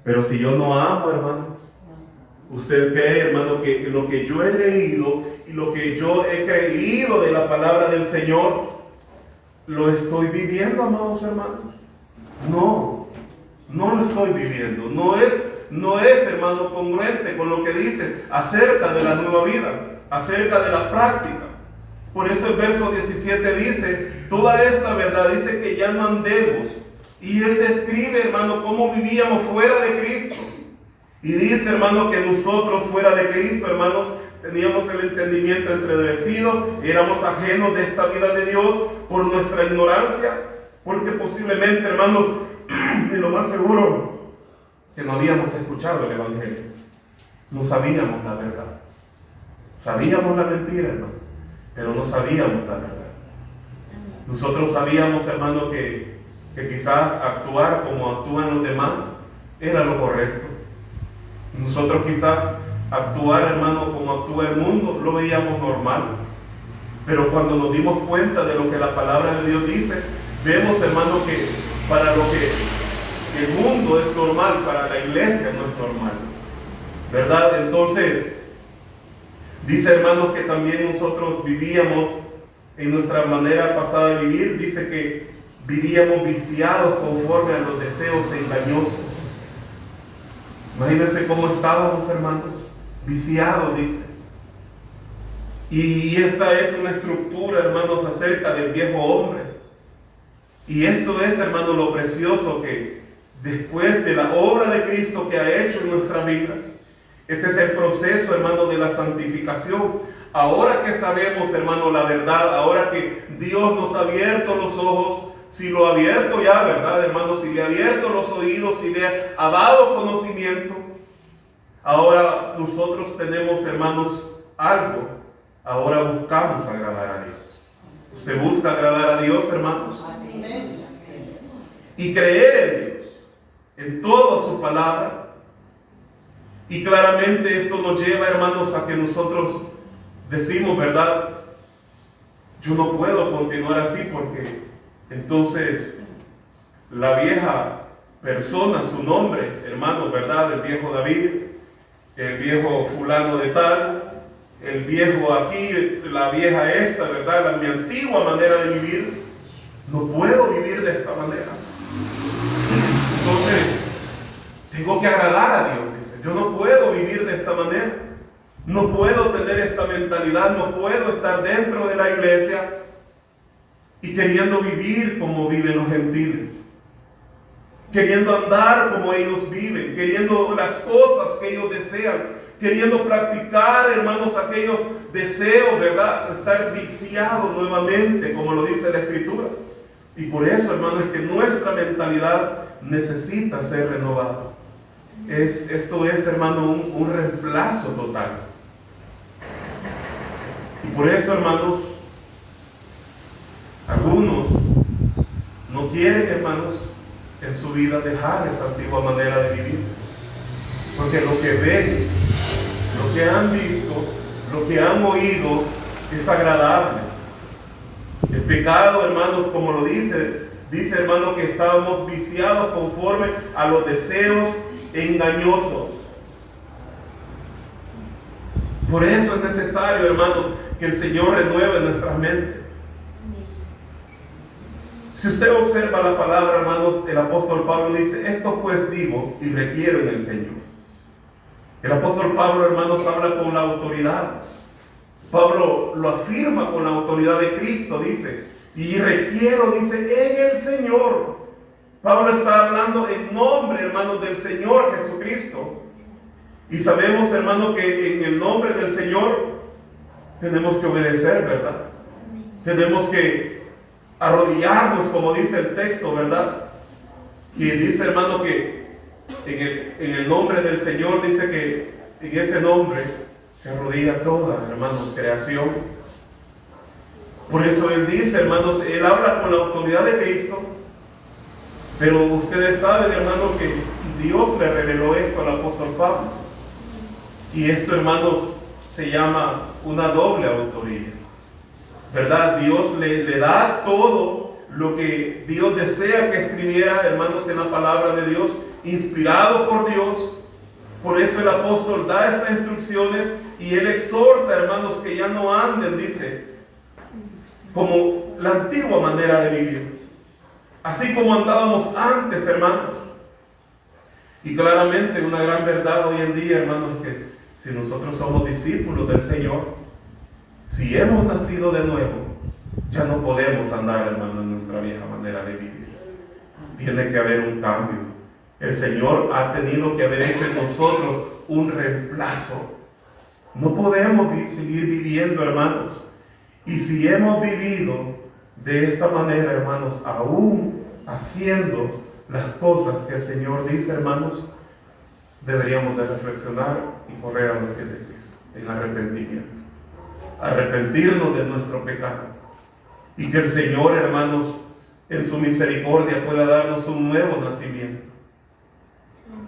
Pero si yo no amo, hermanos, ¿usted cree, hermano, que lo que yo he leído y lo que yo he creído de la palabra del Señor, lo estoy viviendo, amados hermanos? No, no lo estoy viviendo. No es, hermano, congruente con lo que dice acerca de la nueva vida, acerca de la práctica. Por eso el verso 17 dice, toda esta verdad dice que ya no andemos. Y él describe, hermano, cómo vivíamos fuera de Cristo. Y dice, hermano, que nosotros fuera de Cristo, hermanos, teníamos el entendimiento entrevecido, éramos ajenos de esta vida de Dios por nuestra ignorancia, porque posiblemente, hermanos, y lo más seguro, que no habíamos escuchado el Evangelio. No sabíamos la verdad. Sabíamos la mentira, hermano, pero no sabíamos la verdad. Nosotros sabíamos, hermano, que quizás actuar como actúan los demás era lo correcto. Nosotros quizás actuar, hermano, como actúa el mundo, lo veíamos normal. Pero cuando nos dimos cuenta de lo que la palabra de Dios dice, vemos, hermano, que para lo que el mundo es normal, para la iglesia no es normal, ¿verdad? Entonces, dice, hermanos, que también nosotros vivíamos en nuestra manera pasada de vivir, dice que vivíamos viciados conforme a los deseos engañosos. Imagínense cómo estábamos, hermanos, viciados, dice. Y esta es una estructura, hermanos, acerca del viejo hombre. Y esto es, hermanos, lo precioso que después de la obra de Cristo que ha hecho en nuestras vidas, ese es el proceso, hermano, de la santificación. Ahora que sabemos, hermano, la verdad, ahora que Dios nos ha abierto los ojos, si lo ha abierto ya, ¿verdad, hermano? Si le ha abierto los oídos, si le ha dado conocimiento, ahora nosotros tenemos, hermanos, algo. Ahora buscamos agradar a Dios. ¿Usted busca agradar a Dios, hermanos? Amén. Y creer en Dios, en toda su palabra. Y claramente esto nos lleva, hermanos, a que nosotros decimos, ¿verdad? Yo no puedo continuar así porque entonces la vieja persona, su nombre, hermano, ¿verdad? El viejo David, el viejo fulano de tal, el viejo aquí, la vieja esta, ¿verdad? Mi antigua manera de vivir, no puedo vivir de esta manera. Entonces, tengo que agradar a Dios, dice. Yo no puedo vivir de esta manera. No puedo tener esta mentalidad, no puedo estar dentro de la iglesia y queriendo vivir como viven los gentiles, queriendo andar como ellos viven, queriendo las cosas que ellos desean, queriendo practicar, hermanos, aquellos deseos, ¿verdad? Estar viciados nuevamente, como lo dice la Escritura. Y por eso, hermanos, es que nuestra mentalidad necesita ser renovada. Esto es, hermano, un reemplazo total. Y por eso, hermanos, algunos no quieren, hermanos, en su vida dejar esa antigua manera de vivir. Porque lo que ven, lo que han visto, lo que han oído es agradable. El pecado, hermanos, como lo dice, hermano, que estábamos viciados conforme a los deseos engañosos. Por eso es necesario, hermanos, que el Señor renueve nuestras mentes. Si usted observa la palabra, hermanos, el apóstol Pablo dice, esto pues digo y requiero en el Señor. El apóstol Pablo, hermanos, habla con la autoridad. Pablo lo afirma con la autoridad de Cristo, dice, y requiero, dice, en el Señor. Pablo está hablando en nombre, hermanos, del Señor Jesucristo. Y sabemos, hermano, que en el nombre del Señor tenemos que obedecer, ¿verdad? Tenemos que arrodillarnos, como dice el texto, ¿verdad? Y dice, hermano, que en el nombre del Señor, dice que en ese nombre se arrodilla toda, hermanos, creación. Por eso él dice, hermanos, él habla con la autoridad de Cristo, pero ustedes saben, hermanos, que Dios le reveló esto al apóstol Pablo. Y esto, hermanos, se llama una doble autoría, ¿verdad? Dios le da todo lo que Dios desea que escribiera, hermanos, en la palabra de Dios, inspirado por Dios. Por eso el apóstol da estas instrucciones y él exhorta, hermanos, que ya no anden, dice, como la antigua manera de vivir, así como andábamos antes, hermanos. Y claramente una gran verdad hoy en día, hermanos, que si nosotros somos discípulos del Señor, si hemos nacido de nuevo, ya no podemos andar, hermanos, en nuestra vieja manera de vivir. Tiene que haber un cambio. El Señor ha tenido que haber hecho en nosotros un reemplazo. No podemos seguir viviendo, hermanos. Y si hemos vivido de esta manera, hermanos, aún haciendo las cosas que el Señor dice, hermanos, deberíamos de reflexionar y correr a los pies de Cristo en arrepentimiento. Arrepentirnos de nuestro pecado. Y que el Señor, hermanos, en su misericordia pueda darnos un nuevo nacimiento.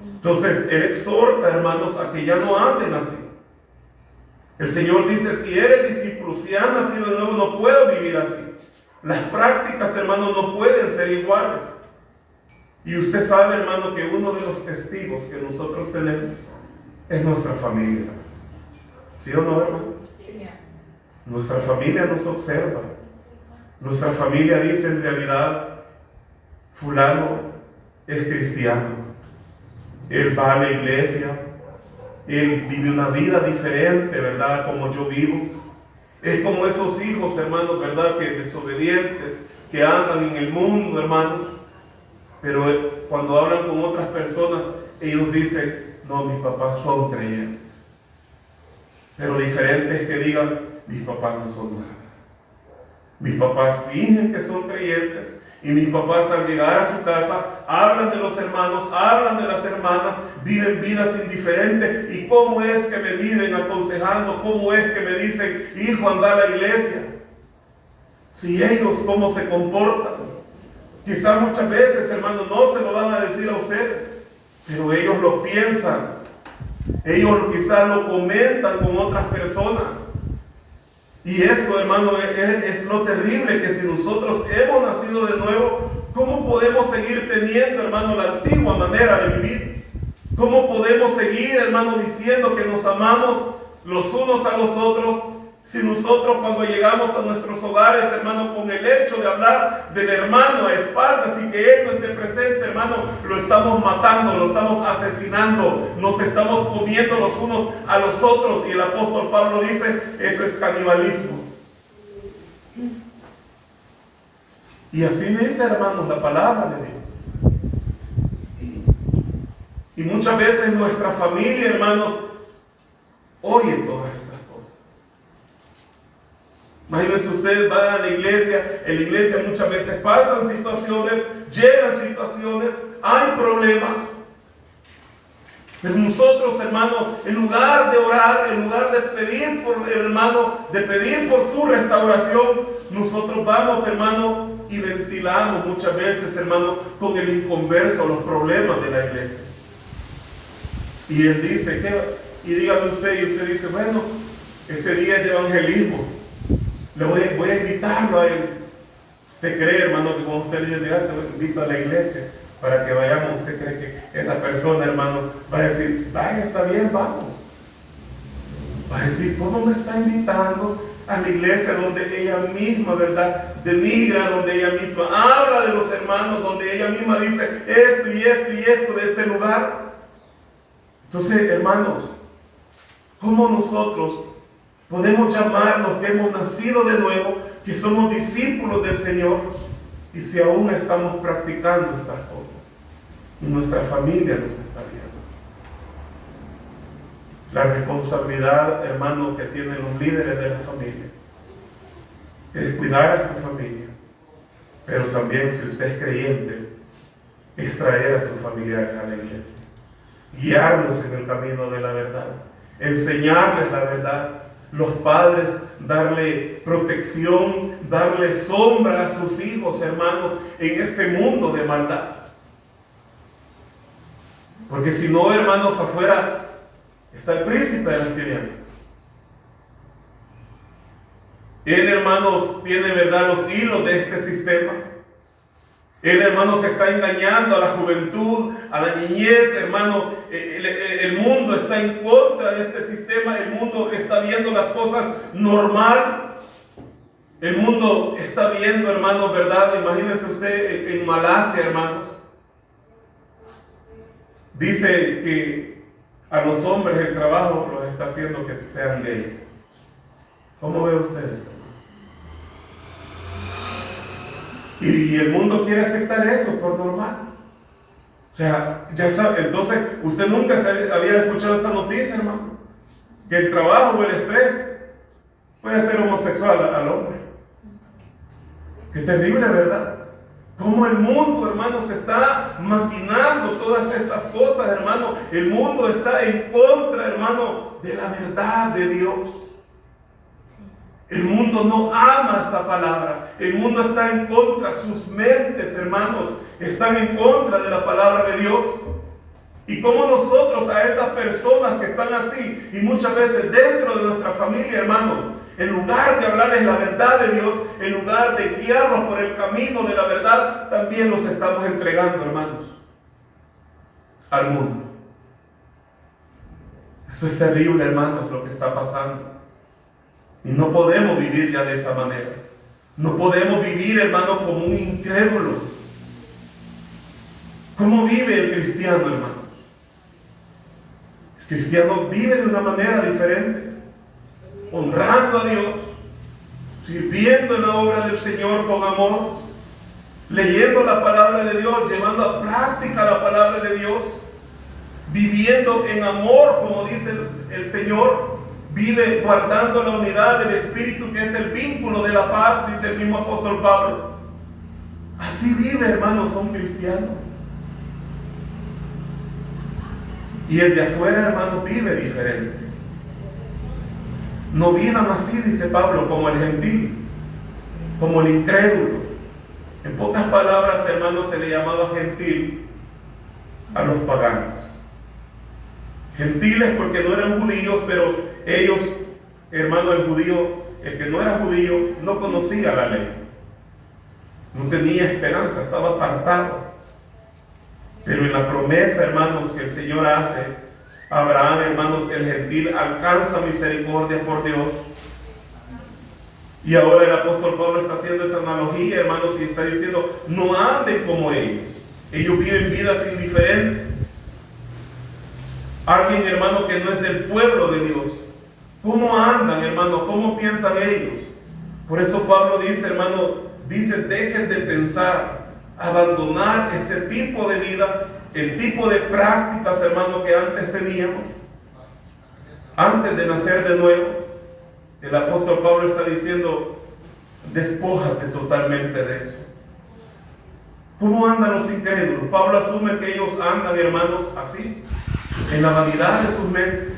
Entonces, Él exhorta, hermanos, a que ya no anden así. El Señor dice, si eres discípulo, si has nacido de nuevo, no puedo vivir así. Las prácticas, hermanos, no pueden ser iguales. Y usted sabe, hermano, que uno de los testigos que nosotros tenemos es nuestra familia. ¿Sí o no, hermano? Sí. Nuestra familia nos observa. Nuestra familia dice en realidad, fulano es cristiano. Él va a la iglesia. Él vive una vida diferente, ¿verdad? Como yo vivo. Es como esos hijos, hermanos, ¿verdad? Que desobedientes, que andan en el mundo, hermanos. Pero cuando hablan con otras personas, ellos dicen, no, mis papás son creyentes. Pero diferente es que digan, mis papás no son nada. Mis papás fingen que son creyentes. Y mis papás al llegar a su casa hablan de los hermanos, hablan de las hermanas, viven vidas indiferentes. ¿Y cómo es que me viven aconsejando? ¿Cómo es que me dicen, hijo, anda a la iglesia? Si ellos cómo se comportan. Quizás muchas veces, hermanos, no se lo van a decir a usted, pero ellos lo piensan. Ellos quizás lo comentan con otras personas. Y esto, hermano, es lo terrible, que si nosotros hemos nacido de nuevo, ¿cómo podemos seguir teniendo, hermano, la antigua manera de vivir? ¿Cómo podemos seguir, hermano, diciendo que nos amamos los unos a los otros, si nosotros cuando llegamos a nuestros hogares, hermano, con el hecho de hablar del hermano a espaldas y que él no esté presente, hermano, lo estamos matando, lo estamos asesinando, nos estamos comiendo los unos a los otros? Y el apóstol Pablo dice, eso es canibalismo. Y así dice, hermanos, la palabra de Dios. Y muchas veces nuestra familia, hermanos, oye todas esas cosas. Imagínense, ustedes van a la iglesia, en la iglesia muchas veces pasan situaciones, llegan situaciones, hay problemas. Pero nosotros, hermano, en lugar de orar, en lugar de pedir por el hermano, de pedir por su restauración, nosotros vamos, hermano, y ventilamos muchas veces, hermano, con el inconverso los problemas de la iglesia. Y él dice, y dígame usted, y usted dice, bueno, este día es de evangelismo. Le voy a invitarlo a él. ¿Usted cree, hermano, que cuando usted le diga, te invito a la iglesia para que vayamos? ¿Usted cree que esa persona, hermano, va a decir, vaya, está bien, vamos? Va a decir, ¿cómo me está invitando a la iglesia donde ella misma, verdad, denigra, donde ella misma habla de los hermanos, donde ella misma dice esto y esto y esto de ese lugar? Entonces, hermanos, ¿cómo nosotros podemos llamarnos que hemos nacido de nuevo, que somos discípulos del Señor, y si aún estamos practicando estas cosas y nuestra familia nos está viendo? La responsabilidad, hermano, que tienen los líderes de la familia es cuidar a su familia, pero también, si usted es creyente, es traer a sus familiares a la iglesia, guiarlos en el camino de la verdad, enseñarles la verdad. Los padres, darle protección, darle sombra a sus hijos, hermanos, en este mundo de maldad. Porque si no, hermanos, afuera está el príncipe de las tinieblas. Él, hermanos, tiene, verdad, los hilos de este sistema. Él, hermano, se está engañando a la juventud, a la niñez, hermano. El mundo está en contra de este sistema. El mundo está viendo las cosas normal. El mundo está viendo, hermano, ¿verdad? Imagínense usted en Malasia, hermanos. Dice que a los hombres el trabajo los está haciendo que sean gays. ¿Cómo ve ustedes, hermano? Y el mundo quiere aceptar eso por normal. O sea, ya sabe, entonces usted nunca había escuchado esa noticia, hermano, que el trabajo o el estrés puede ser homosexual al hombre. Qué terrible, ¿verdad? Cómo el mundo, hermano, se está maquinando todas estas cosas, hermano. El mundo está en contra, hermano, de la verdad de Dios. El mundo no ama esta palabra. El mundo está en contra. Sus mentes, hermanos, están en contra de la palabra de Dios. Y como nosotros a esas personas que están así, y muchas veces dentro de nuestra familia, hermanos, en lugar de hablarles la verdad de Dios, en lugar de guiarlos por el camino de la verdad, también los estamos entregando, hermanos, al mundo. Esto es terrible, hermanos, lo que está pasando. Y no podemos vivir ya de esa manera. No podemos vivir, hermano, como un incrédulo. ¿Cómo vive el cristiano, hermano? El cristiano vive de una manera diferente, honrando a Dios, sirviendo en la obra del Señor con amor, leyendo la palabra de Dios, llevando a práctica la palabra de Dios, viviendo en amor, como dice el Señor. Vive guardando la unidad del Espíritu, que es el vínculo de la paz, dice el mismo apóstol Pablo. Así vive, hermanos, un cristiano. Y el de afuera, hermanos, vive diferente. No vivan así, dice Pablo, como el gentil, como el incrédulo. En pocas palabras, hermanos, se le llamaba gentil a los paganos. Gentiles porque no eran judíos, pero ellos, hermano, el judío, el que no era judío, no conocía la ley. No tenía esperanza, estaba apartado. Pero en la promesa, hermanos, que el Señor hace a Abraham, hermanos, el gentil alcanza misericordia por Dios. Y ahora el apóstol Pablo está haciendo esa analogía, hermanos, y está diciendo, no anden como ellos. Ellos viven vidas indiferentes. Alguien, hermano, que no es del pueblo de Dios. ¿Cómo andan, hermano? ¿Cómo piensan ellos? Por eso Pablo dice, hermano, dice, dejen de pensar, abandonar este tipo de vida, el tipo de prácticas, hermano, que antes teníamos, antes de nacer de nuevo. El apóstol Pablo está diciendo, despójate totalmente de eso. ¿Cómo andan los incrédulos? Pablo asume que ellos andan, hermanos, así, en la vanidad de sus mentes.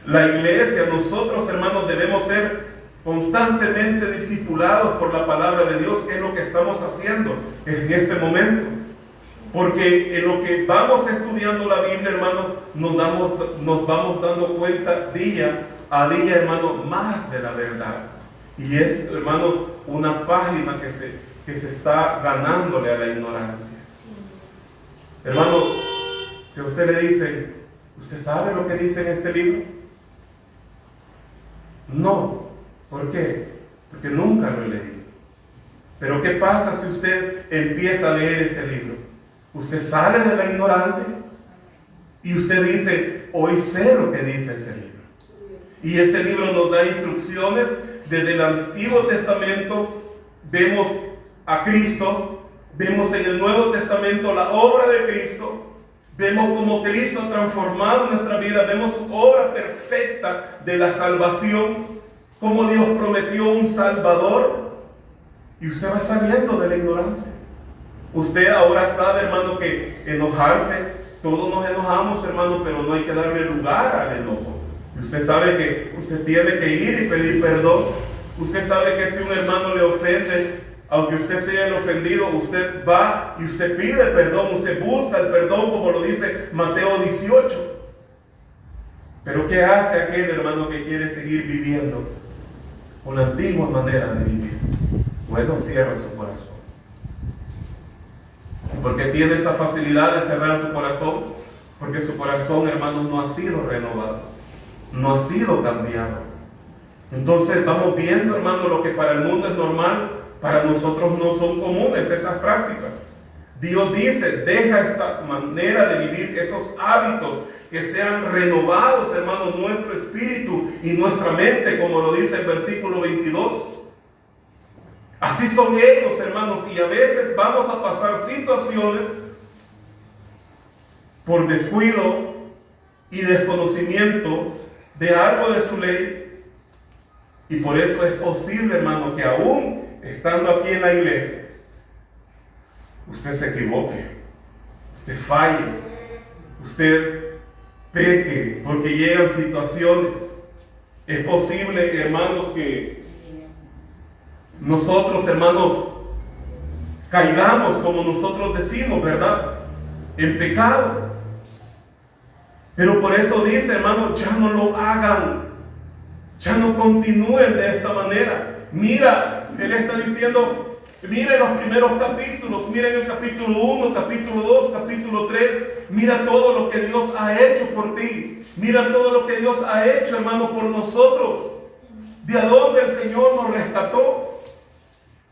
La iglesia, nosotros, hermanos, debemos ser constantemente discipulados por la palabra de Dios, que es lo que estamos haciendo en este momento. Porque en lo que vamos estudiando la Biblia, hermanos, nos vamos dando cuenta día a día, hermano, más de la verdad. Y es, hermanos, una página que se está ganándole a la ignorancia. Hermano, si a usted le dice, ¿usted sabe lo que dice en este libro? No. ¿Por qué? Porque nunca lo he leído. Pero ¿qué pasa si usted empieza a leer ese libro? Usted sale de la ignorancia y usted dice, hoy sé lo que dice ese libro. Y ese libro nos da instrucciones. Desde el Antiguo Testamento vemos a Cristo, vemos en el Nuevo Testamento la obra de Cristo. Vemos cómo Cristo ha transformado nuestra vida. Vemos su obra perfecta de la salvación. Cómo Dios prometió un Salvador. Y usted va saliendo de la ignorancia. Usted ahora sabe, hermano, que enojarse, todos nos enojamos, hermano, pero no hay que darle lugar al enojo. Y usted sabe que usted tiene que ir y pedir perdón. Usted sabe que si un hermano le ofende, aunque usted sea el ofendido, usted va y usted pide perdón, usted busca el perdón, como lo dice Mateo 18. Pero ¿qué hace aquel hermano que quiere seguir viviendo con la antigua manera de vivir? Bueno, cierra su corazón. ¿Por qué tiene esa facilidad de cerrar su corazón? Porque su corazón, hermanos, no ha sido renovado, no ha sido cambiado. Entonces vamos viendo, hermanos, lo que para el mundo es normal, para nosotros no son comunes esas prácticas. Dios dice, deja esta manera de vivir, esos hábitos, que sean renovados, hermanos, nuestro espíritu y nuestra mente, como lo dice el versículo 22. Así son ellos, hermanos, y a veces vamos a pasar situaciones por descuido y desconocimiento de algo de su ley. Y por eso es posible, hermano, que aún estando aquí en la iglesia, usted se equivoque, usted falle, usted peque, porque llegan situaciones. Es posible, hermanos, que nosotros, hermanos, caigamos, como nosotros decimos, ¿verdad?, en pecado. Pero por eso dice, hermanos, ya no lo hagan, ya no continúen de esta manera. Mira, Él está diciendo, miren los primeros capítulos, miren el capítulo 1, capítulo 2, capítulo 3, mira todo lo que Dios ha hecho por ti, mira todo lo que Dios ha hecho, hermano, por nosotros, de a dónde el Señor nos rescató.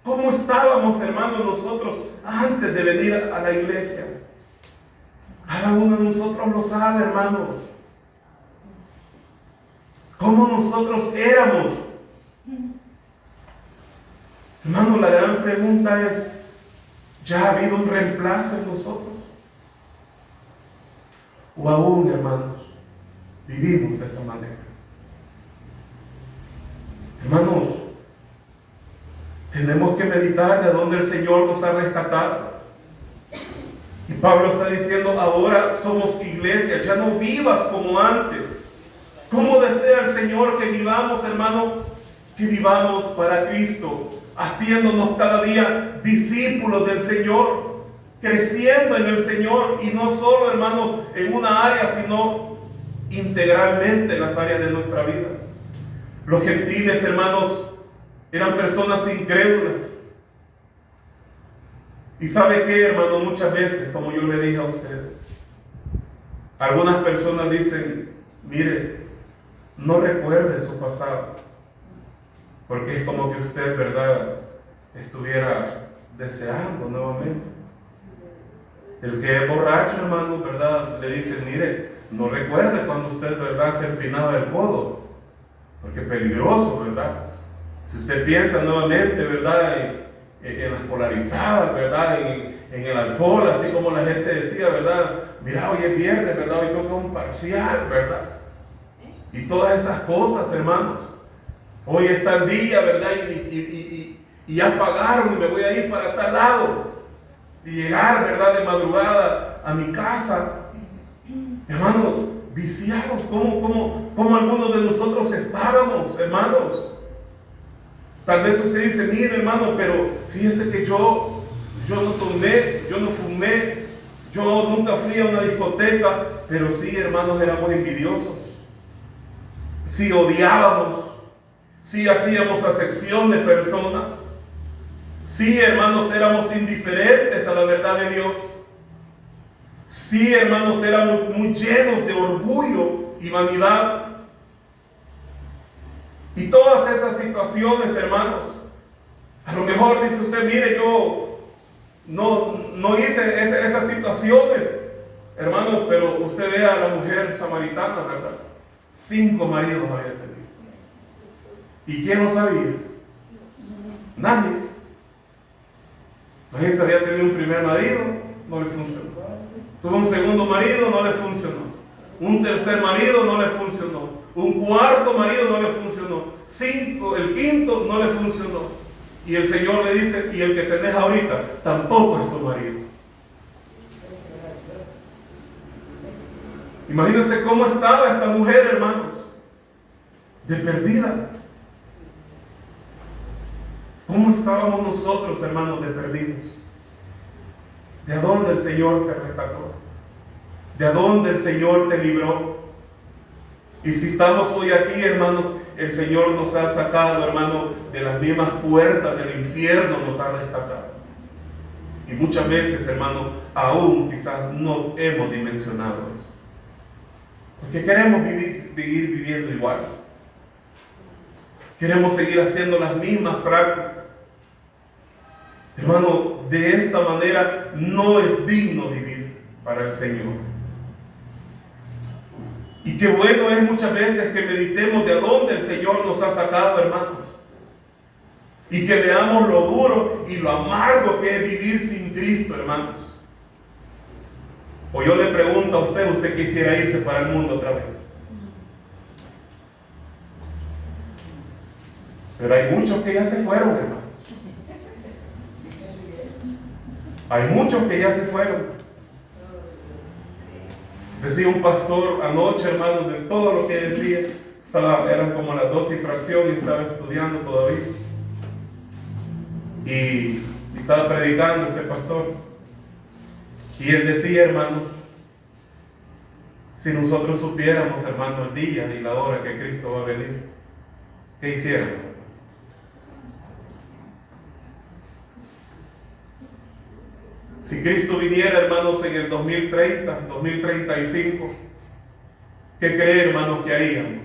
¿Cómo estábamos, hermanos, nosotros antes de venir a la iglesia? Cada uno de nosotros lo sabe, hermanos. ¿Cómo nosotros éramos? Hermanos, la gran pregunta es, ¿ya ha habido un reemplazo en nosotros? ¿O aún, hermanos, vivimos de esa manera? Hermanos, tenemos que meditar de dónde el Señor nos ha rescatado. Y Pablo está diciendo, ahora somos iglesia, ya no vivas como antes. ¿Cómo desea el Señor que vivamos, hermano? Que vivamos para Cristo, haciéndonos cada día discípulos del Señor, creciendo en el Señor, y no solo, hermanos, en una área, sino integralmente en las áreas de nuestra vida. Los gentiles, hermanos, eran personas incrédulas. Y ¿sabe qué, hermano? Muchas veces, como yo le dije a usted, algunas personas dicen, mire, no recuerde su pasado, porque es como que usted, ¿verdad?, estuviera deseando nuevamente. El que es borracho, hermano, ¿verdad?, le dice, mire, no recuerde cuando usted, ¿verdad?, se empinaba el codo, porque es peligroso, ¿verdad? Si usted piensa nuevamente, ¿verdad?, en las polarizadas, ¿verdad?, en el alcohol, así como la gente decía, ¿verdad?, mira, hoy es viernes, ¿verdad?, hoy toca un parcial, ¿verdad? Y todas esas cosas, hermanos. Hoy está el día, ¿verdad?, y ya pagaron y me voy a ir para tal lado. Y llegar, ¿verdad?, de madrugada a mi casa. Hermanos, viciados, ¿cómo algunos de nosotros estábamos, hermanos? Tal vez usted dice, mire, hermano, pero fíjese que yo no tomé, yo no fumé, yo nunca fui a una discoteca, pero sí, hermanos, éramos envidiosos. Sí odiábamos, sí hacíamos acepción de personas, sí, hermanos, éramos indiferentes a la verdad de Dios. Sí, hermanos, éramos muy llenos de orgullo y vanidad. Y todas esas situaciones, hermanos, a lo mejor dice usted, mire, yo no hice esas situaciones, hermanos, pero usted ve a la mujer samaritana, ¿verdad? 5 maridos había tenido. ¿Y quién lo sabía? Nadie. Imagínense, había tenido un primer marido, no le funcionó. Tuvo un segundo marido, no le funcionó. Un tercer marido, no le funcionó. Un cuarto marido, no le funcionó. 5, el quinto, no le funcionó. Y el Señor le dice, y el que tenés ahorita, tampoco es tu marido. Imagínense cómo estaba esta mujer, hermanos, de perdida. ¿Cómo estábamos nosotros, hermanos, de perdidos? ¿De dónde el Señor te rescató? ¿De dónde el Señor te libró? Y si estamos hoy aquí, hermanos, el Señor nos ha sacado, hermanos, de las mismas puertas del infierno, nos ha rescatado. Y muchas veces, hermano, aún quizás no hemos dimensionado eso. Porque queremos vivir viviendo igual. Queremos seguir haciendo las mismas prácticas. Hermano, de esta manera no es digno vivir para el Señor. Y qué bueno es muchas veces que meditemos de dónde el Señor nos ha sacado, hermanos. Y que veamos lo duro y lo amargo que es vivir sin Cristo, hermanos. O yo le pregunto a usted quisiera irse para el mundo otra vez. Pero hay muchos que ya se fueron, hermanos. Hay muchos que ya se fueron. Decía un pastor anoche, hermanos, de todo lo que decía. Eran como las 12 y fracción y estaba estudiando todavía. Y estaba predicando este pastor. Y él decía, hermano, si nosotros supiéramos, hermano, el día y la hora que Cristo va a venir, ¿qué hiciéramos? Si Cristo viniera, hermanos, en el 2030, 2035, ¿qué cree, hermanos, que haríamos?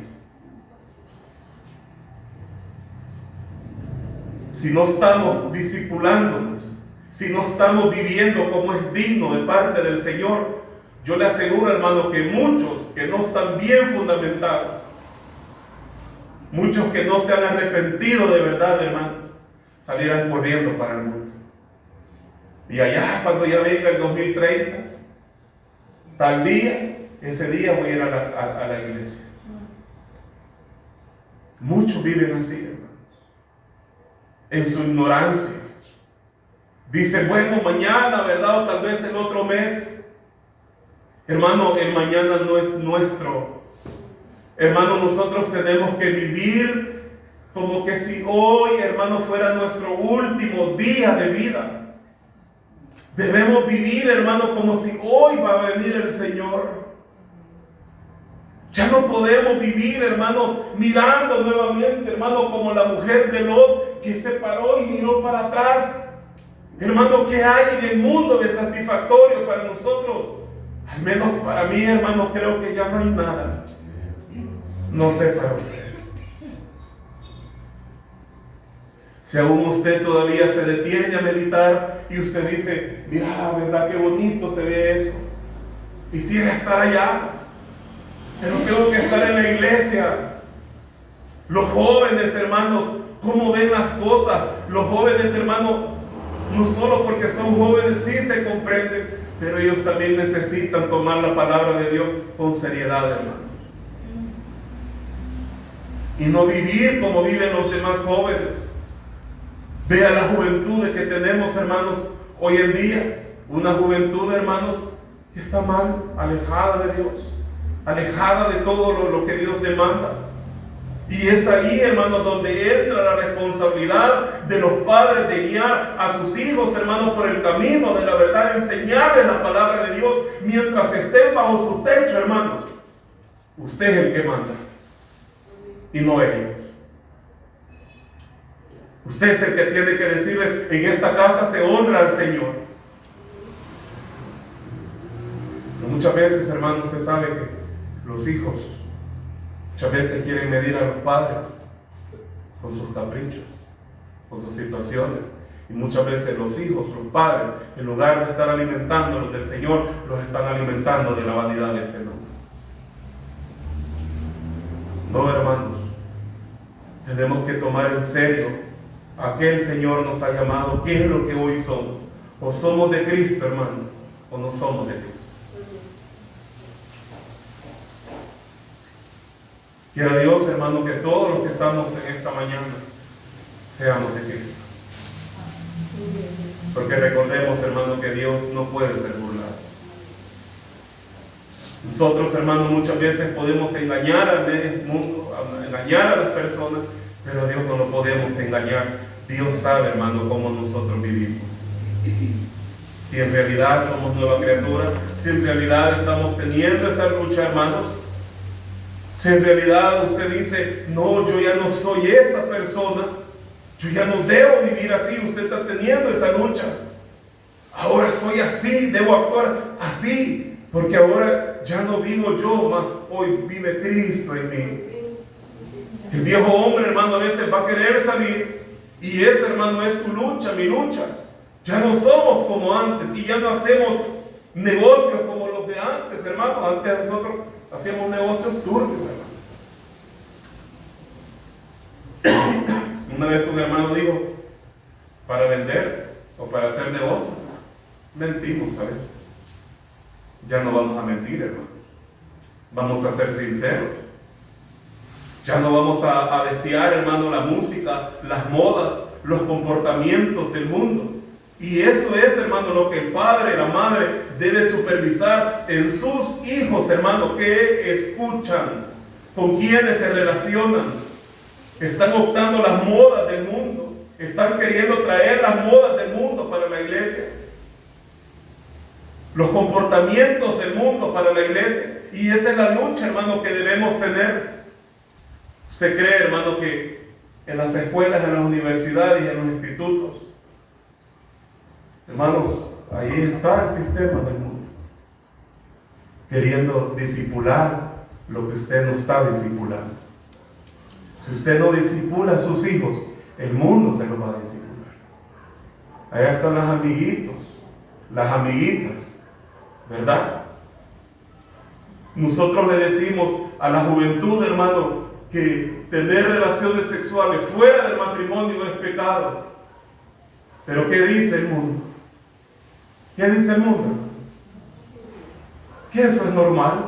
Si no estamos discipulándonos, si no estamos viviendo como es digno de parte del Señor, yo le aseguro, hermano, que muchos que no están bien fundamentados, muchos que no se han arrepentido de verdad, hermano, salirán corriendo para el mundo. Y allá, cuando ya venga el 2030, tal día, ese día voy a ir a la iglesia. Muchos viven así, hermanos, en su ignorancia. Dicen, bueno, mañana, ¿verdad? O tal vez el otro mes. Hermano, el mañana no es nuestro. Hermano, nosotros tenemos que vivir como que si hoy, hermano, fuera nuestro último día de vida. Debemos vivir, hermano, como si hoy va a venir el Señor. Ya no podemos vivir, hermanos, mirando nuevamente, hermano, como la mujer de Lot que se paró y miró para atrás. Hermano, ¿qué hay en el mundo de satisfactorio para nosotros? Al menos para mí, hermano, creo que ya no hay nada. No sé para usted. Si aún usted todavía se detiene a meditar y usted dice, mira, ¿verdad qué bonito se ve eso? Quisiera estar allá, pero tengo que estar en la iglesia. Los jóvenes, hermanos, ¿cómo ven las cosas? Los jóvenes, hermanos, no solo porque son jóvenes, sí se comprenden, pero ellos también necesitan tomar la palabra de Dios con seriedad, hermanos. Y no vivir como viven los demás jóvenes. Vea la juventud que tenemos, hermanos, hoy en día. Una juventud, hermanos, que está mal, alejada de Dios, alejada de todo lo que Dios demanda. Y es ahí, hermanos, donde entra la responsabilidad de los padres de guiar a sus hijos, hermanos, por el camino de la verdad, enseñarles la palabra de Dios mientras estén bajo su techo, hermanos. Usted es el que manda y no ellos. Usted es el que tiene que decirles, en esta casa se honra al Señor. Pero muchas veces, hermano, usted sabe que los hijos muchas veces quieren medir a los padres con sus caprichos, con sus situaciones. Y muchas veces los hijos, los padres, en lugar de estar alimentándolos del Señor, los están alimentando de la vanidad de este mundo. No, hermanos, tenemos que tomar en serio a qué el Señor nos ha llamado, qué es lo que hoy somos. O somos de Cristo, hermano, o no somos de Cristo. Quiera Dios, hermano, que todos los que estamos en esta mañana seamos de Cristo. Porque recordemos, hermano, que Dios no puede ser burlado. Nosotros, hermano, muchas veces podemos engañar al mundo, engañar a las personas, pero a Dios no lo podemos engañar. Dios sabe, hermano, cómo nosotros vivimos. Si en realidad somos nueva criatura, si en realidad estamos teniendo esa lucha, hermanos, si en realidad usted dice, no, yo ya no soy esta persona, yo ya no debo vivir así, usted está teniendo esa lucha. Ahora soy así, debo actuar así, porque ahora ya no vivo yo, más hoy vive Cristo en mí. El viejo hombre, hermano, a veces va a querer salir, y ese, hermano, es su lucha, mi lucha. Ya no somos como antes, y ya no hacemos negocios como los de antes, hermano. Antes nosotros hacíamos negocios turbios, hermano. Una vez un hermano dijo, para vender o para hacer negocio, mentimos a veces. Ya no vamos a mentir, hermano. Vamos a ser sinceros. Ya no vamos a desear, hermano, la música, las modas, los comportamientos del mundo. Y eso es, hermano, lo que el padre, la madre debe supervisar en sus hijos, hermano, que escuchan, con quienes se relacionan. Están optando las modas del mundo. Están queriendo traer las modas del mundo para la iglesia. Los comportamientos del mundo para la iglesia. Y esa es la lucha, hermano, que debemos tener. ¿Usted cree, hermano, que en las escuelas, en las universidades y en los institutos, hermanos, ahí está el sistema del mundo, queriendo disipular lo que usted no está disipulando? Si usted no disipula a sus hijos, el mundo se los va a disipular. Allá están los amiguitos, las amiguitas, ¿verdad? Nosotros le decimos a la juventud, hermano, que tener relaciones sexuales fuera del matrimonio es pecado. Pero ¿qué dice el mundo? ¿Qué dice el mundo? Que eso es normal.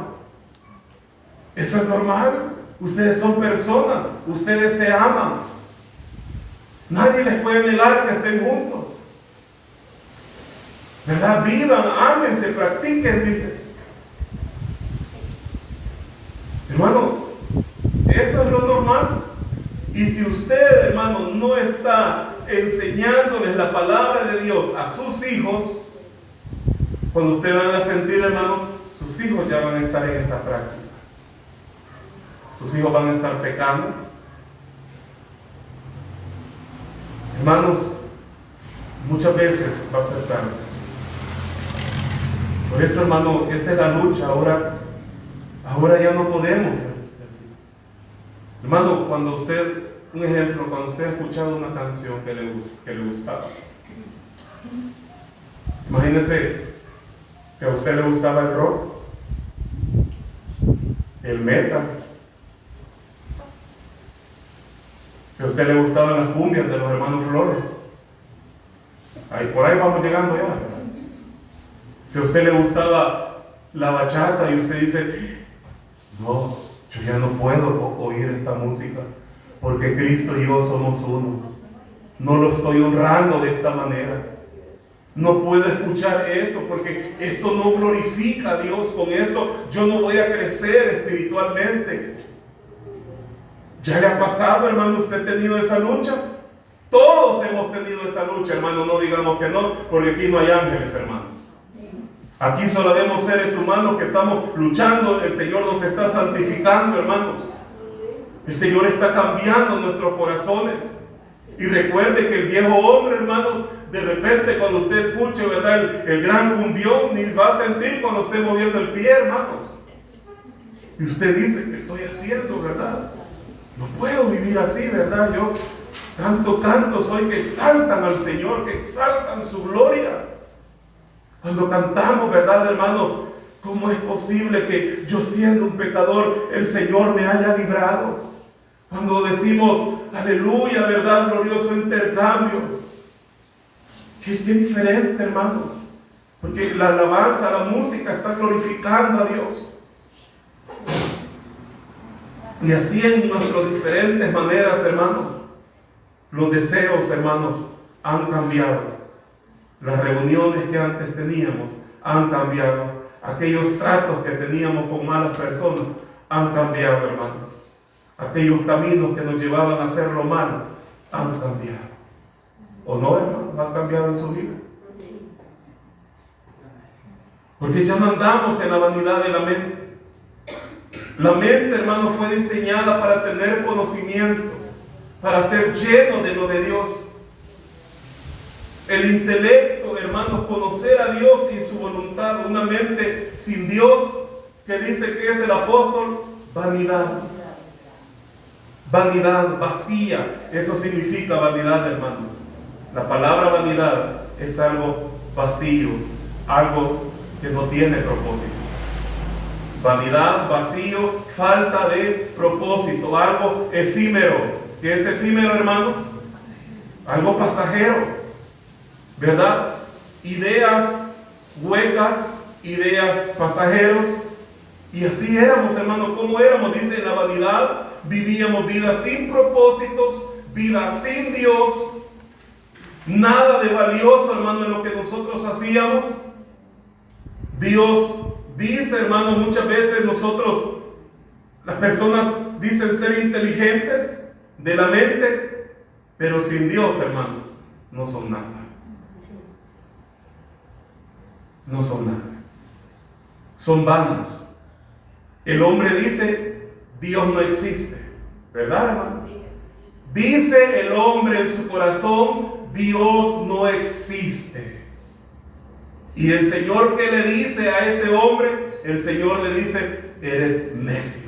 Eso es normal. Ustedes son personas, ustedes se aman. Nadie les puede negar que estén juntos. ¿Verdad? Vivan, ámense, practiquen, dice. Hermano, eso es lo normal. Y si usted, hermano, no está enseñándoles la palabra de Dios a sus hijos, cuando usted van a sentir, hermano, sus hijos ya van a estar en esa práctica. Sus hijos van a estar pecando. Hermanos, muchas veces va a ser tarde. Por eso, hermano, esa es la lucha. Ahora ya no podemos ser así. Hermano, cuando usted, un ejemplo, cuando usted ha escuchado una canción que le gustaba, imagínese si a usted le gustaba el rock, el metal, si a usted le gustaban las cumbias de los hermanos Flores, por ahí vamos llegando ya. Si a usted le gustaba la bachata y usted dice, no, yo ya no puedo oír esta música, porque Cristo y yo somos uno. No lo estoy honrando de esta manera. No puedo escuchar esto, porque esto no glorifica a Dios. Con esto yo no voy a crecer espiritualmente. ¿Ya le ha pasado, hermano? ¿Usted ha tenido esa lucha? Todos hemos tenido esa lucha, hermano. No digamos que no, porque aquí no hay ángeles, hermanos. Aquí solo vemos seres humanos que estamos luchando. El Señor nos está santificando, hermanos. El Señor está cambiando nuestros corazones. Y recuerde que el viejo hombre, hermanos, de repente cuando usted escuche, ¿verdad?, el gran cumbión, ni va a sentir cuando esté moviendo el pie, hermanos. Y usted dice, ¿qué estoy haciendo, verdad? No puedo vivir así, ¿verdad? Yo tanto soy, que exaltan al Señor, que exaltan su gloria. Cuando cantamos, ¿verdad, hermanos? ¿Cómo es posible que yo, siendo un pecador, el Señor me haya librado? Cuando decimos, aleluya, ¿verdad? Glorioso intercambio. Qué diferente, hermanos. Porque la alabanza, la música está glorificando a Dios. Y así en nuestras diferentes maneras, hermanos, los deseos, hermanos, han cambiado. Las reuniones que antes teníamos han cambiado. Aquellos tratos que teníamos con malas personas han cambiado, hermanos. Aquellos caminos que nos llevaban a hacer lo malo han cambiado. ¿O no, hermanos? ¿Han cambiado en su vida? Porque ya no andamos en la vanidad de la mente. La mente, hermano, fue diseñada para tener conocimiento, para ser lleno de lo de Dios. El intelecto, hermanos, conocer a Dios y su voluntad. Una mente sin Dios, que dice que es el apóstol, vanidad. Vanidad, vacía. Eso significa vanidad, hermano. La palabra vanidad es algo vacío, algo que no tiene propósito. Vanidad, vacío, falta de propósito, algo efímero. ¿Qué es efímero, hermanos? Algo pasajero, ¿verdad? Ideas huecas, ideas pasajeros. Y así éramos, hermanos. ¿Cómo éramos? Dice, en la vanidad vivíamos vidas sin propósitos, vidas sin Dios. Nada de valioso, hermano, en lo que nosotros hacíamos. Dios dice, hermano, muchas veces nosotros, las personas dicen ser inteligentes de la mente, pero sin Dios, hermanos, no son nada. No son nada. Son vanos. El hombre dice, Dios no existe. ¿Verdad, hermano? Dice el hombre en su corazón, Dios no existe. Y el Señor, ¿qué le dice a ese hombre? El Señor le dice, eres necio.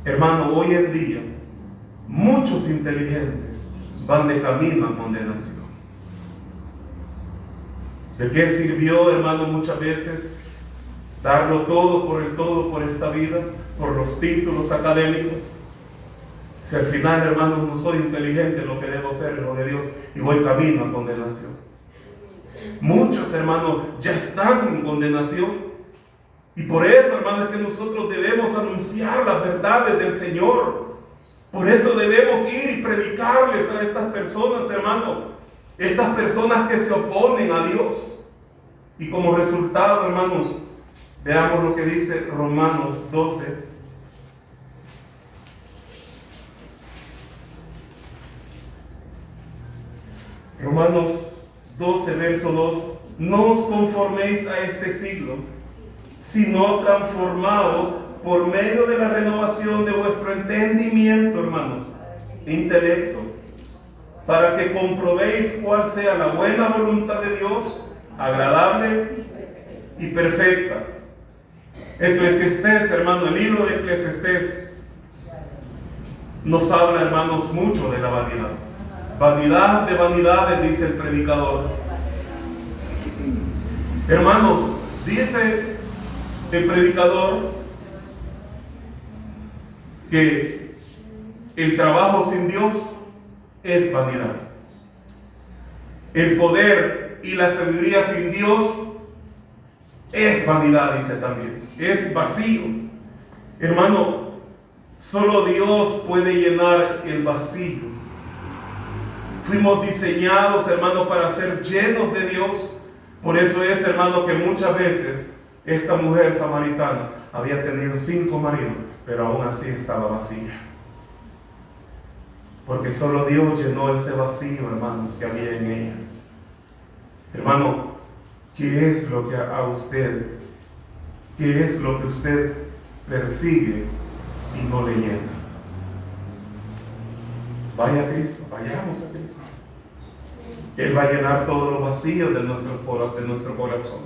Hermano, hoy en día, muchos inteligentes van de camino a condenación. ¿De qué sirvió, hermano, muchas veces darlo todo por esta vida, por los títulos académicos? Si al final, hermano, no soy inteligente en lo que debo ser, en lo de Dios, y voy camino a condenación. Muchos, hermanos, ya están en condenación. Y por eso, hermanos, es que nosotros debemos anunciar las verdades del Señor. Por eso debemos ir y predicarles a estas personas, hermanos. Estas personas que se oponen a Dios. Y como resultado, hermanos, veamos lo que dice Romanos 12. Romanos 12, verso 2. No os conforméis a este siglo, sino transformaos por medio de la renovación de vuestro entendimiento, hermanos, intelecto, para que comprobéis cuál sea la buena voluntad de Dios, agradable y perfecta. Eclesiastés, hermano, el libro de Eclesiastés nos habla, hermanos, mucho de la vanidad. Vanidad de vanidades, dice el predicador. Hermanos, dice el predicador que el trabajo sin Dios es vanidad. El poder y la sabiduría sin Dios es vanidad, dice también. Es vacío. Hermano, solo Dios puede llenar el vacío. Fuimos diseñados, hermano, para ser llenos de Dios. Por eso es, hermano, que muchas veces esta mujer samaritana había tenido 5 maridos, pero aún así estaba vacía. Porque solo Dios llenó ese vacío, hermanos, que había en ella. Hermano, ¿qué es lo que a usted, qué es lo que usted persigue y no le llena? Vaya a Cristo, vayamos a Cristo. Él va a llenar todos los vacíos de nuestro corazón.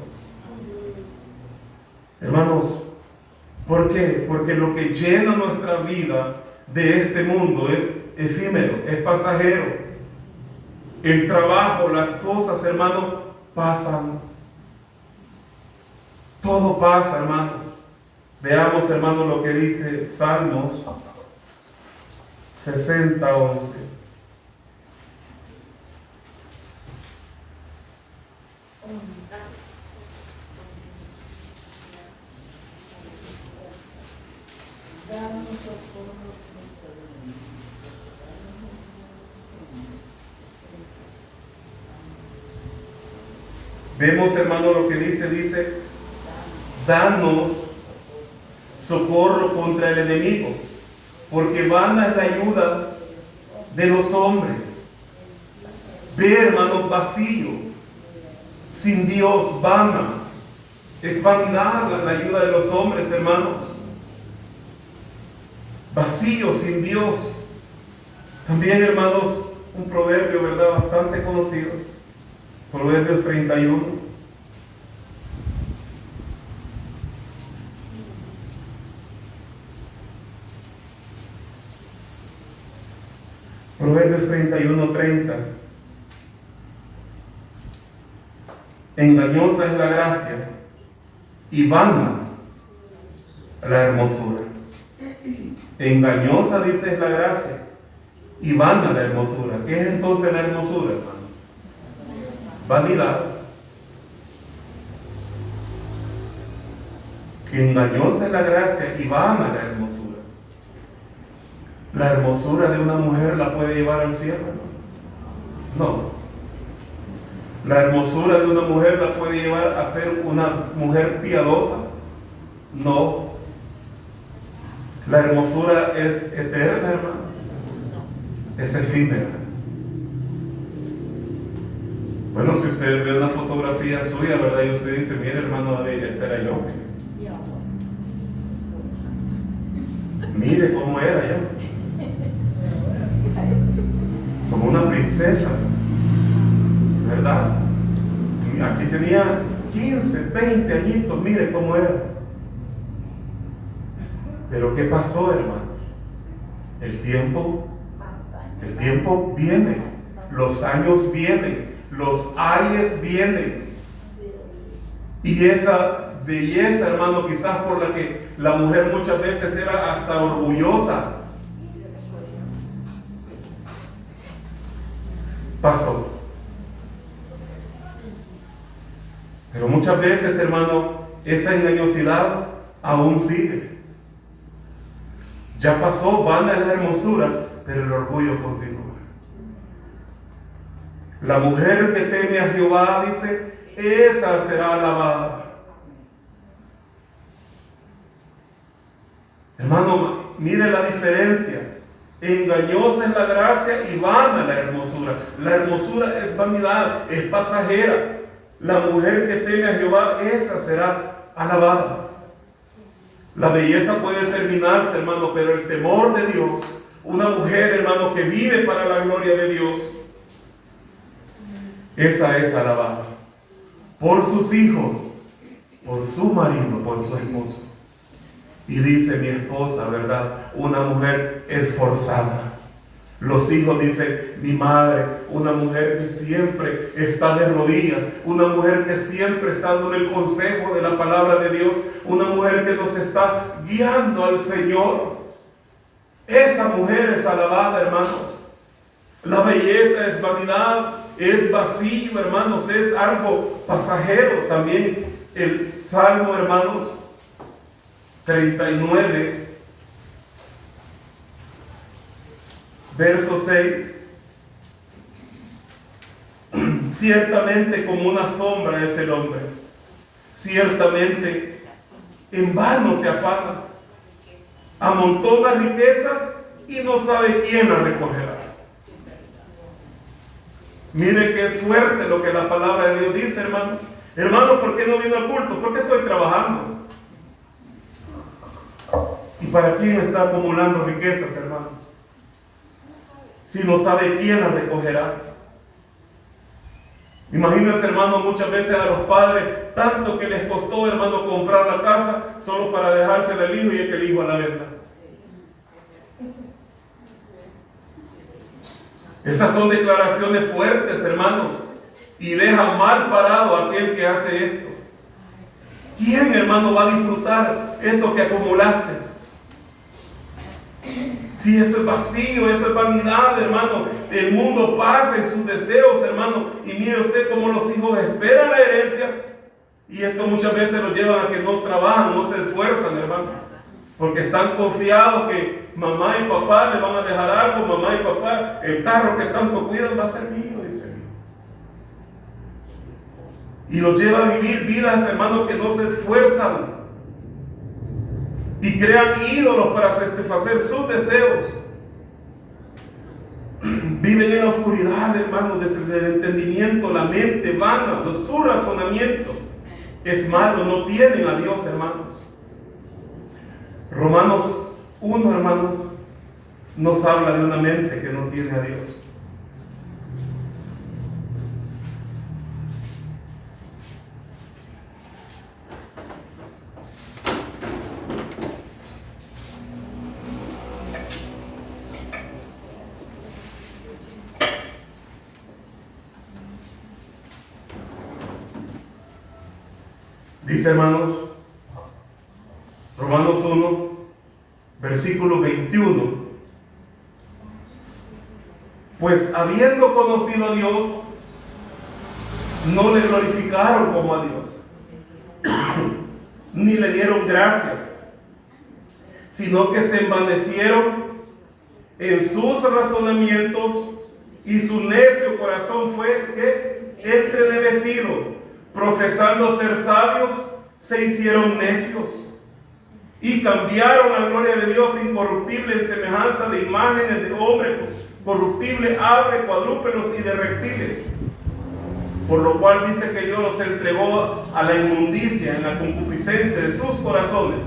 Hermanos, ¿por qué? Porque lo que llena nuestra vida de este mundo es efímero, es pasajero. El trabajo, las cosas, hermanos, pasan. Todo pasa, hermanos. Veamos, hermanos, lo que dice Salmos 60:11. Vemos, hermano, lo que dice, danos socorro contra el enemigo, porque vana es la ayuda de los hombres. Ve, hermano, vacío, sin Dios, vana. Es vanidad la ayuda de los hombres, hermanos. Vacío, sin Dios. También, hermanos, un proverbio, ¿verdad?, bastante conocido. Proverbios 31. Proverbios 31:30. Engañosa es la gracia y vana la hermosura. Engañosa, dice, es la gracia y vana la hermosura. ¿Qué es entonces la hermosura, hermano? Vanidad. Que engañosa es la gracia y vana la hermosura. ¿La hermosura de una mujer la puede llevar al cielo? No. ¿La hermosura de una mujer la puede llevar a ser una mujer piadosa? No. La hermosura es eterna, hermano. Es efímera. Bueno, si usted ve una fotografía suya, ¿verdad?, y usted dice, mire, hermano David, este era yo. Mire cómo era yo. Como una princesa, ¿verdad? Aquí tenía 15, 20 añitos, mire cómo era. Pero ¿qué pasó, hermanos? El tiempo viene, los años vienen, los años vienen. Y esa belleza, hermano, quizás por la que la mujer muchas veces era hasta orgullosa, pasó. Pero muchas veces, hermano, esa engañosidad aún sigue. Ya pasó, vana es la hermosura, pero el orgullo continúa. La mujer que teme a Jehová, dice, esa será alabada. Hermano, mire la diferencia. Engañosa es la gracia y vana la hermosura. La hermosura es vanidad, es pasajera. La mujer que teme a Jehová, esa será alabada. La belleza puede terminarse, hermano, pero el temor de Dios, una mujer, hermano, que vive para la gloria de Dios, esa es alabada. Por sus hijos, por su marido, por su esposo. Y dice mi esposa, ¿verdad?, una mujer esforzada. Los hijos, dice mi madre, una mujer que siempre está de rodillas, una mujer que siempre está dando el consejo de la palabra de Dios, una mujer que nos está guiando al Señor. Esa mujer es alabada, hermanos. La belleza es vanidad, es vacío, hermanos, es algo pasajero. También el Salmo, hermanos, 39, verso 6. Ciertamente como una sombra es el hombre, ciertamente en vano se afana, amontona riquezas y no sabe quién las recogerá. Mire qué fuerte lo que la palabra de Dios dice, hermano. Hermano, ¿por qué no vino al culto? Porque estoy trabajando. ¿Y para quién está acumulando riquezas, hermano? Si no sabe quién las recogerá. Imagínense, hermano, muchas veces a los padres, tanto que les costó, hermano, comprar la casa solo para dejársela al hijo y que el hijo a la venta. Esas son declaraciones fuertes, hermanos, y deja mal parado a aquel que hace esto. ¿Quién, hermano, va a disfrutar eso que acumulaste? Si eso es vacío, eso es vanidad, hermano. El mundo pasa en sus deseos, hermano. Y mire usted cómo los hijos esperan la herencia. Y esto muchas veces los llevan a que no trabajan, no se esfuerzan, hermano. Porque están confiados que mamá y papá les van a dejar algo. Mamá y papá, el carro que tanto cuidan va a ser mío, dice. Y los lleva a vivir vidas, hermano, que no se esfuerzan. Y crean ídolos para satisfacer sus deseos. Viven en la oscuridad, hermano, desde el entendimiento, la mente vana, su razonamiento es malo, no tienen a Dios, hermanos. Romanos 1, hermanos, nos habla de una mente que no tiene a Dios. Dice, hermanos, Romanos 1, versículo 21. Pues habiendo conocido a Dios, no le glorificaron como a Dios, ni le dieron gracias, sino que se envanecieron en sus razonamientos, y su necio corazón fue ¿qué? Entenebrecido. Profesando ser sabios, se hicieron necios y cambiaron la gloria de Dios incorruptible en semejanza de imágenes de hombres corruptibles, aves, cuadrúpedos y de reptiles. Por lo cual dice que Dios los entregó a la inmundicia en la concupiscencia de sus corazones,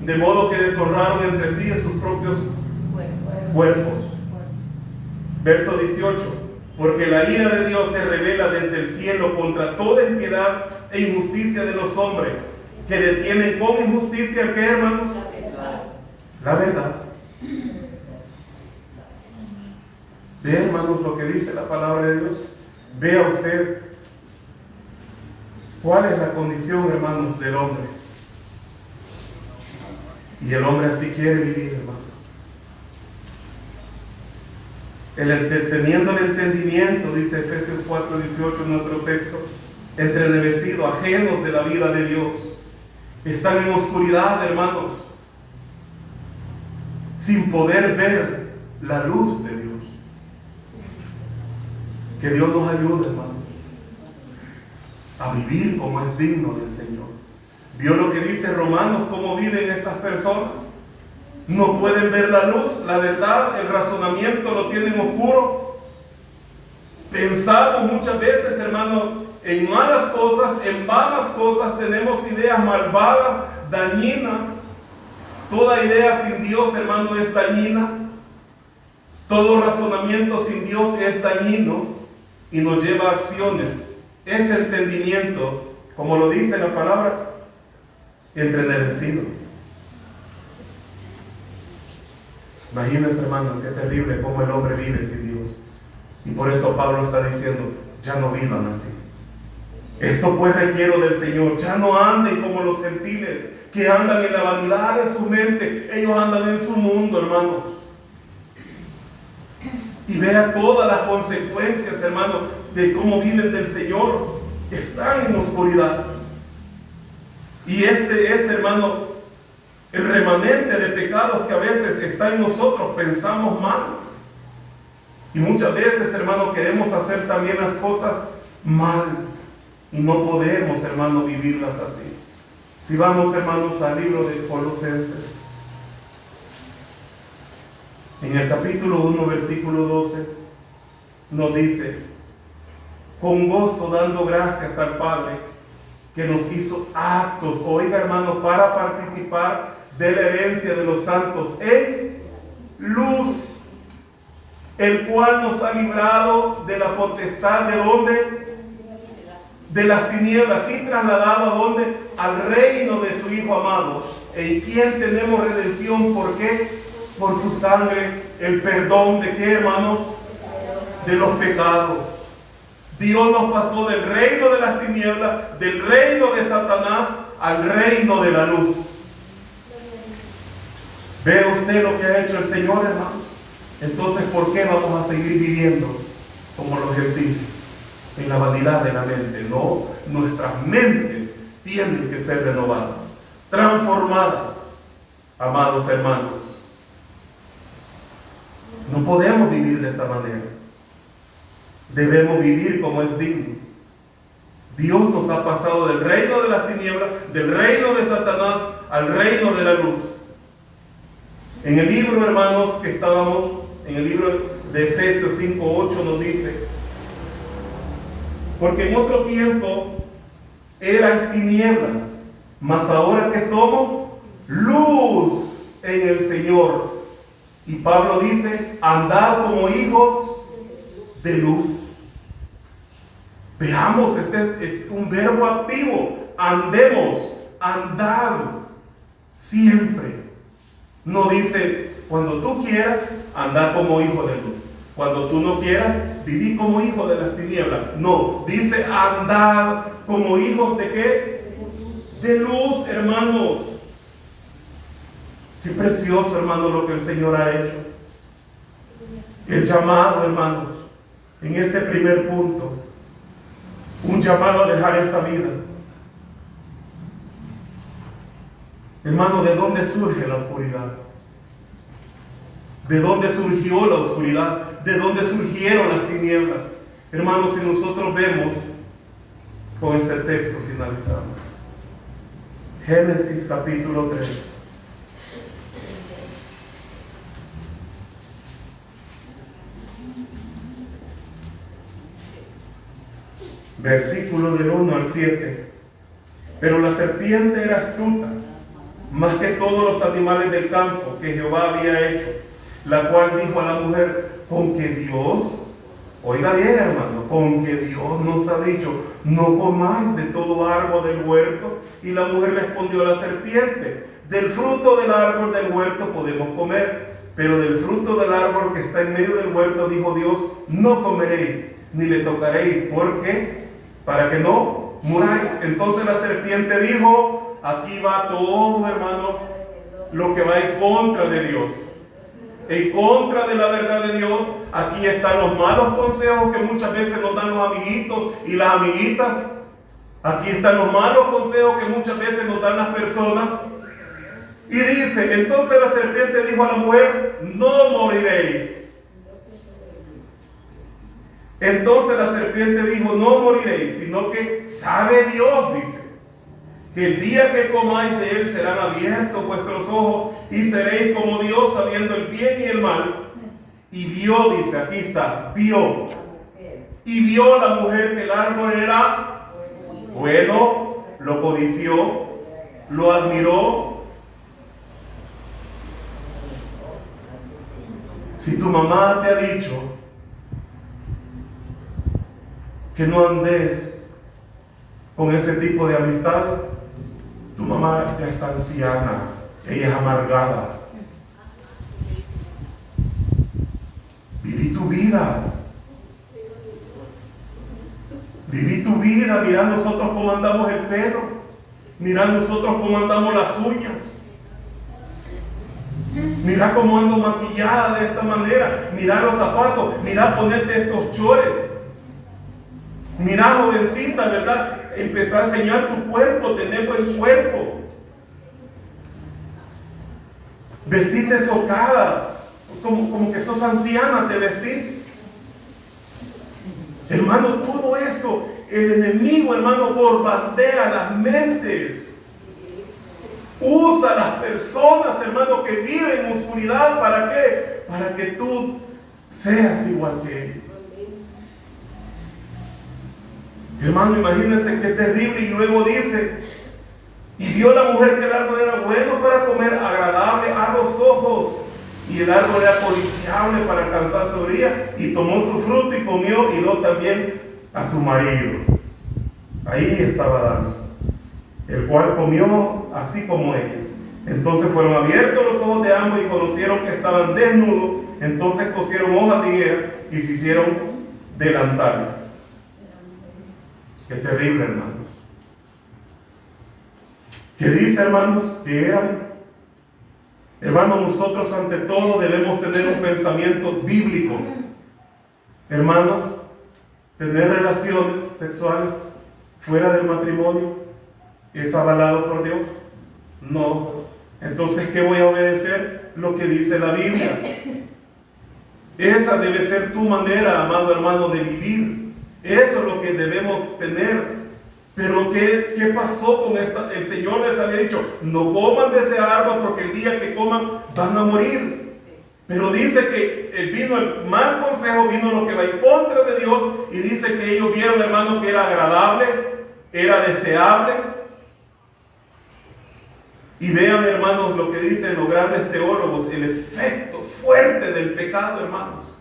de modo que deshonraron entre sí en sus propios cuerpos. Verso 18. Porque la ira de Dios se revela desde el cielo contra toda impiedad e injusticia de los hombres, que detienen con injusticia, ¿qué, hermanos? La verdad. Vea, hermanos, lo que dice la palabra de Dios. Vea usted cuál es la condición, hermanos, del hombre. Y el hombre así quiere vivir, hermanos. Teniendo el entendimiento, dice Efesios 4:18 en nuestro texto, entenebrecidos, ajenos de la vida de Dios. Están en oscuridad, hermanos, sin poder ver la luz de Dios. Que Dios nos ayude, hermanos, a vivir como es digno del Señor. ¿Vio lo que dice Romanos? ¿Cómo viven estas personas? No pueden ver la luz, la verdad, el razonamiento lo tienen oscuro. Pensamos muchas veces, hermano, en malas cosas, en vanas cosas, tenemos ideas malvadas, dañinas. Toda idea sin Dios, hermano, es dañina. Todo razonamiento sin Dios es dañino y nos lleva a acciones. Ese entendimiento, como lo dice la palabra, entenebrecido. Imagínense, hermano, qué terrible cómo el hombre vive sin Dios. Y por eso Pablo está diciendo, ya no vivan así. Esto pues requiero del Señor, ya no anden como los gentiles, que andan en la vanidad de su mente. Ellos andan en su mundo, hermanos. Y vea todas las consecuencias, hermano, de cómo viven del Señor. Están en oscuridad. Y este es, hermano, el remanente de pecados que a veces está en nosotros. Pensamos mal. Y muchas veces, hermano, queremos hacer también las cosas mal. Y no podemos, hermano, vivirlas así. Si vamos, hermanos, al libro de Colosenses. En el capítulo 1, versículo 12, nos dice: con gozo dando gracias al Padre, que nos hizo aptos, oiga, hermano, para participar de la herencia de los santos en luz, el cual nos ha librado de la potestad de ¿dónde? De las tinieblas, y trasladado ¿a dónde? Al reino de su Hijo amado, en quien tenemos redención. ¿Por qué? Por su sangre, el perdón de ¿qué, hermanos? De los pecados. Dios nos pasó del reino de las tinieblas, del reino de Satanás, al reino de la luz. ¿Ve usted lo que ha hecho el Señor, hermano? Entonces, ¿por qué vamos a seguir viviendo como los gentiles? En la vanidad de la mente. No, nuestras mentes tienen que ser renovadas, transformadas, amados hermanos. No podemos vivir de esa manera. Debemos vivir como es digno. Dios nos ha pasado del reino de las tinieblas, del reino de Satanás, al reino de la luz. En el libro, hermanos, que estábamos, en el libro de Efesios 5:8 nos dice: porque en otro tiempo erais tinieblas, mas ahora que somos luz en el Señor. Y Pablo dice, andad como hijos de luz. Veamos, este es un verbo activo. Andemos, andad siempre. No dice, cuando tú quieras, andad como hijo de luz. Cuando tú no quieras, viví como hijo de las tinieblas. No, dice andad como hijos de ¿qué? De luz, hermanos. Qué precioso, hermanos, lo que el Señor ha hecho. El llamado, hermanos, en este primer punto. Un llamado a dejar esa vida. Hermano, ¿de dónde surge la oscuridad? ¿De dónde surgió la oscuridad? ¿De dónde surgieron las tinieblas? Hermanos, si nosotros vemos, con este texto finalizamos. Génesis capítulo 3. Versículo del 1 al 7. Pero la serpiente era astuta, más que todos los animales del campo que Jehová había hecho, la cual dijo a la mujer, con que Dios, oiga bien, hermano, con que Dios nos ha dicho, no comáis de todo árbol del huerto. Y la mujer respondió a la serpiente, del fruto del árbol del huerto podemos comer, pero del fruto del árbol que está en medio del huerto, dijo Dios, no comeréis, ni le tocaréis, porque para que no muráis. Entonces la serpiente dijo, aquí va todo, hermano, lo que va en contra de Dios, en contra de la verdad de Dios. Aquí están los malos consejos que muchas veces nos dan los amiguitos y las amiguitas. Aquí están los malos consejos que muchas veces nos dan las personas. Y dice, entonces la serpiente dijo a la mujer, no moriréis. Entonces la serpiente dijo, no moriréis, sino que sabe Dios, dice, que el día que comáis de él serán abiertos vuestros ojos y seréis como Dios, sabiendo el bien y el mal. Y vio, dice, aquí está, vio. Y vio la mujer que el árbol era bueno, lo codició, lo admiró. Si tu mamá te ha dicho que no andes con ese tipo de amistades, tu mamá ya está anciana, ella es amargada. Viví tu vida. Viví tu vida. Mirá nosotros cómo andamos el pelo. Mirá nosotros cómo andamos las uñas. Mirá cómo ando maquillada de esta manera. Mirá los zapatos. Mirá ponerte estos chores. Mirá, jovencita, ¿verdad? Empezar a enseñar tu cuerpo, tener buen cuerpo. Vestirte socada. Como que sos anciana, te vestís. Hermano, todo eso, el enemigo, hermano, bombardea las mentes. Usa a las personas, hermano, que viven en oscuridad. ¿Para qué? Para que tú seas igual que ellos. Hermano, imagínense qué terrible. Y luego dice, y vio la mujer que el árbol era bueno para comer, agradable a los ojos, y el árbol era codiciable para alcanzar sabiduría, y tomó su fruto y comió, y dio también a su marido. Ahí estaba Adán, el cual comió así como ella. Entonces fueron abiertos los ojos de ambos y conocieron que estaban desnudos. Entonces cosieron hojas de higuera y se hicieron delantales. Qué terrible, hermanos. ¿Qué dice, hermanos? Que eran, hermanos, nosotros ante todo debemos tener un pensamiento bíblico. Hermanos, tener relaciones sexuales fuera del matrimonio es avalado por Dios. No. Entonces, ¿qué voy a obedecer? Lo que dice la Biblia. Esa debe ser tu manera, amado hermano, de vivir. Eso es lo que debemos tener. Pero ¿qué pasó con esta? El Señor les había dicho, no coman de ese árbol porque el día que coman van a morir. Pero dice que vino el mal consejo, vino lo que va en contra de Dios, y dice que ellos vieron, hermanos, que era agradable, era deseable. Y vean, hermanos, lo que dicen los grandes teólogos, el efecto fuerte del pecado, hermanos.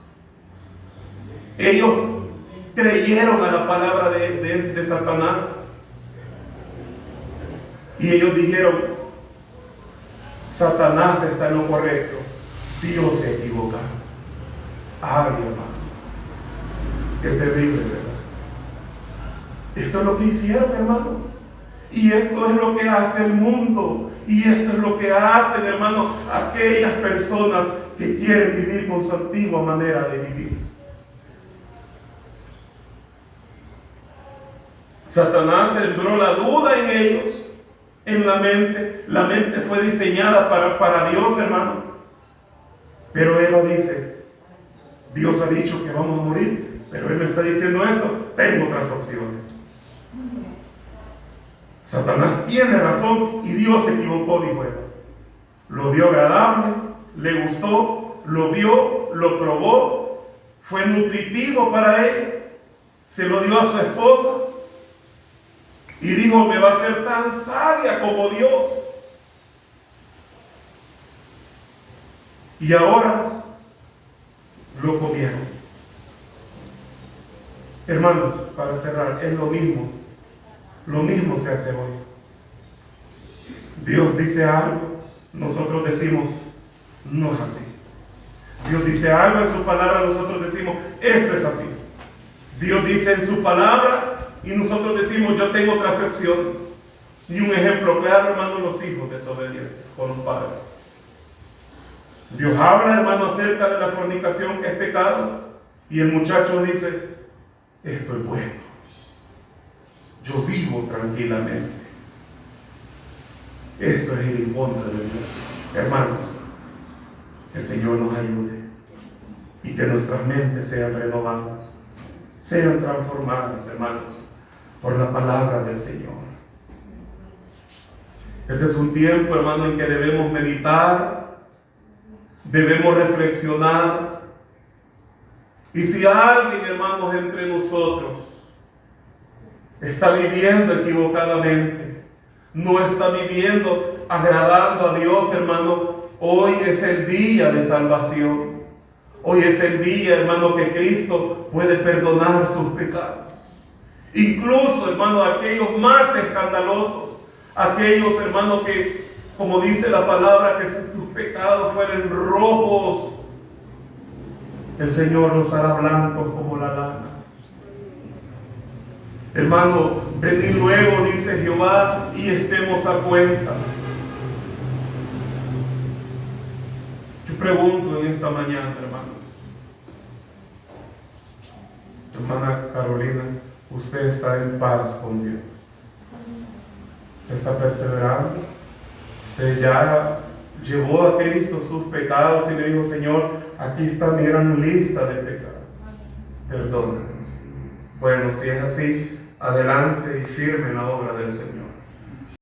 Ellos creyeron a la palabra de Satanás. Y ellos dijeron, Satanás está en lo correcto, Dios se equivoca. Ay, hermano, qué terrible, ¿verdad? Esto es lo que hicieron, hermanos. Y esto es lo que hace el mundo. Y esto es lo que hacen, hermanos, aquellas personas que quieren vivir con su antigua manera de vivir. Satanás sembró la duda en ellos, en la mente. La mente fue diseñada para Dios, hermano. Pero Eva dice, Dios ha dicho que vamos a morir, pero Él me está diciendo esto, tengo otras opciones. Satanás tiene razón y Dios se equivocó, dijo Eva. Lo vio agradable, le gustó, lo vio, lo probó, fue nutritivo para él, se lo dio a su esposa y dijo, me va a ser tan sabia como Dios. Y ahora lo comieron. Hermanos, para cerrar, es lo mismo. Lo mismo se hace hoy. Dios dice algo, nosotros decimos, no es así. Dios dice algo en su palabra, nosotros decimos, esto es así. Dios dice en su palabra y nosotros decimos, yo tengo otras opciones. Y un ejemplo claro, hermano, los hijos desobedientes con los padres. Dios habla, hermano, acerca de la fornicación, que es pecado, y el muchacho dice, esto es bueno. Yo vivo tranquilamente. Esto es ir en contra de Dios. Hermanos, que el Señor nos ayude y que nuestras mentes sean renovadas, sean transformadas, hermanos, por la palabra del Señor. Este es un tiempo, hermano, en que debemos meditar, debemos reflexionar. Y si alguien, hermanos, entre nosotros está viviendo equivocadamente, no está viviendo agradando a Dios, hermano, hoy es el día de salvación. Hoy es el día, hermano, que Cristo puede perdonar sus pecados. Incluso, hermano, aquellos más escandalosos, aquellos, hermano, que, como dice la palabra, que si tus pecados fueren rojos, el Señor los hará blancos como la lana. Hermano, venid luego, dice Jehová, y estemos a cuenta. Yo pregunto en esta mañana, hermano. Hermana Carolina, usted está en paz con Dios. Usted está perseverando. Usted ya llevó a Cristo sus pecados y le dijo, Señor, aquí está mi gran lista de pecados. Perdóname. Bueno, si es así, adelante y firme en la obra del Señor.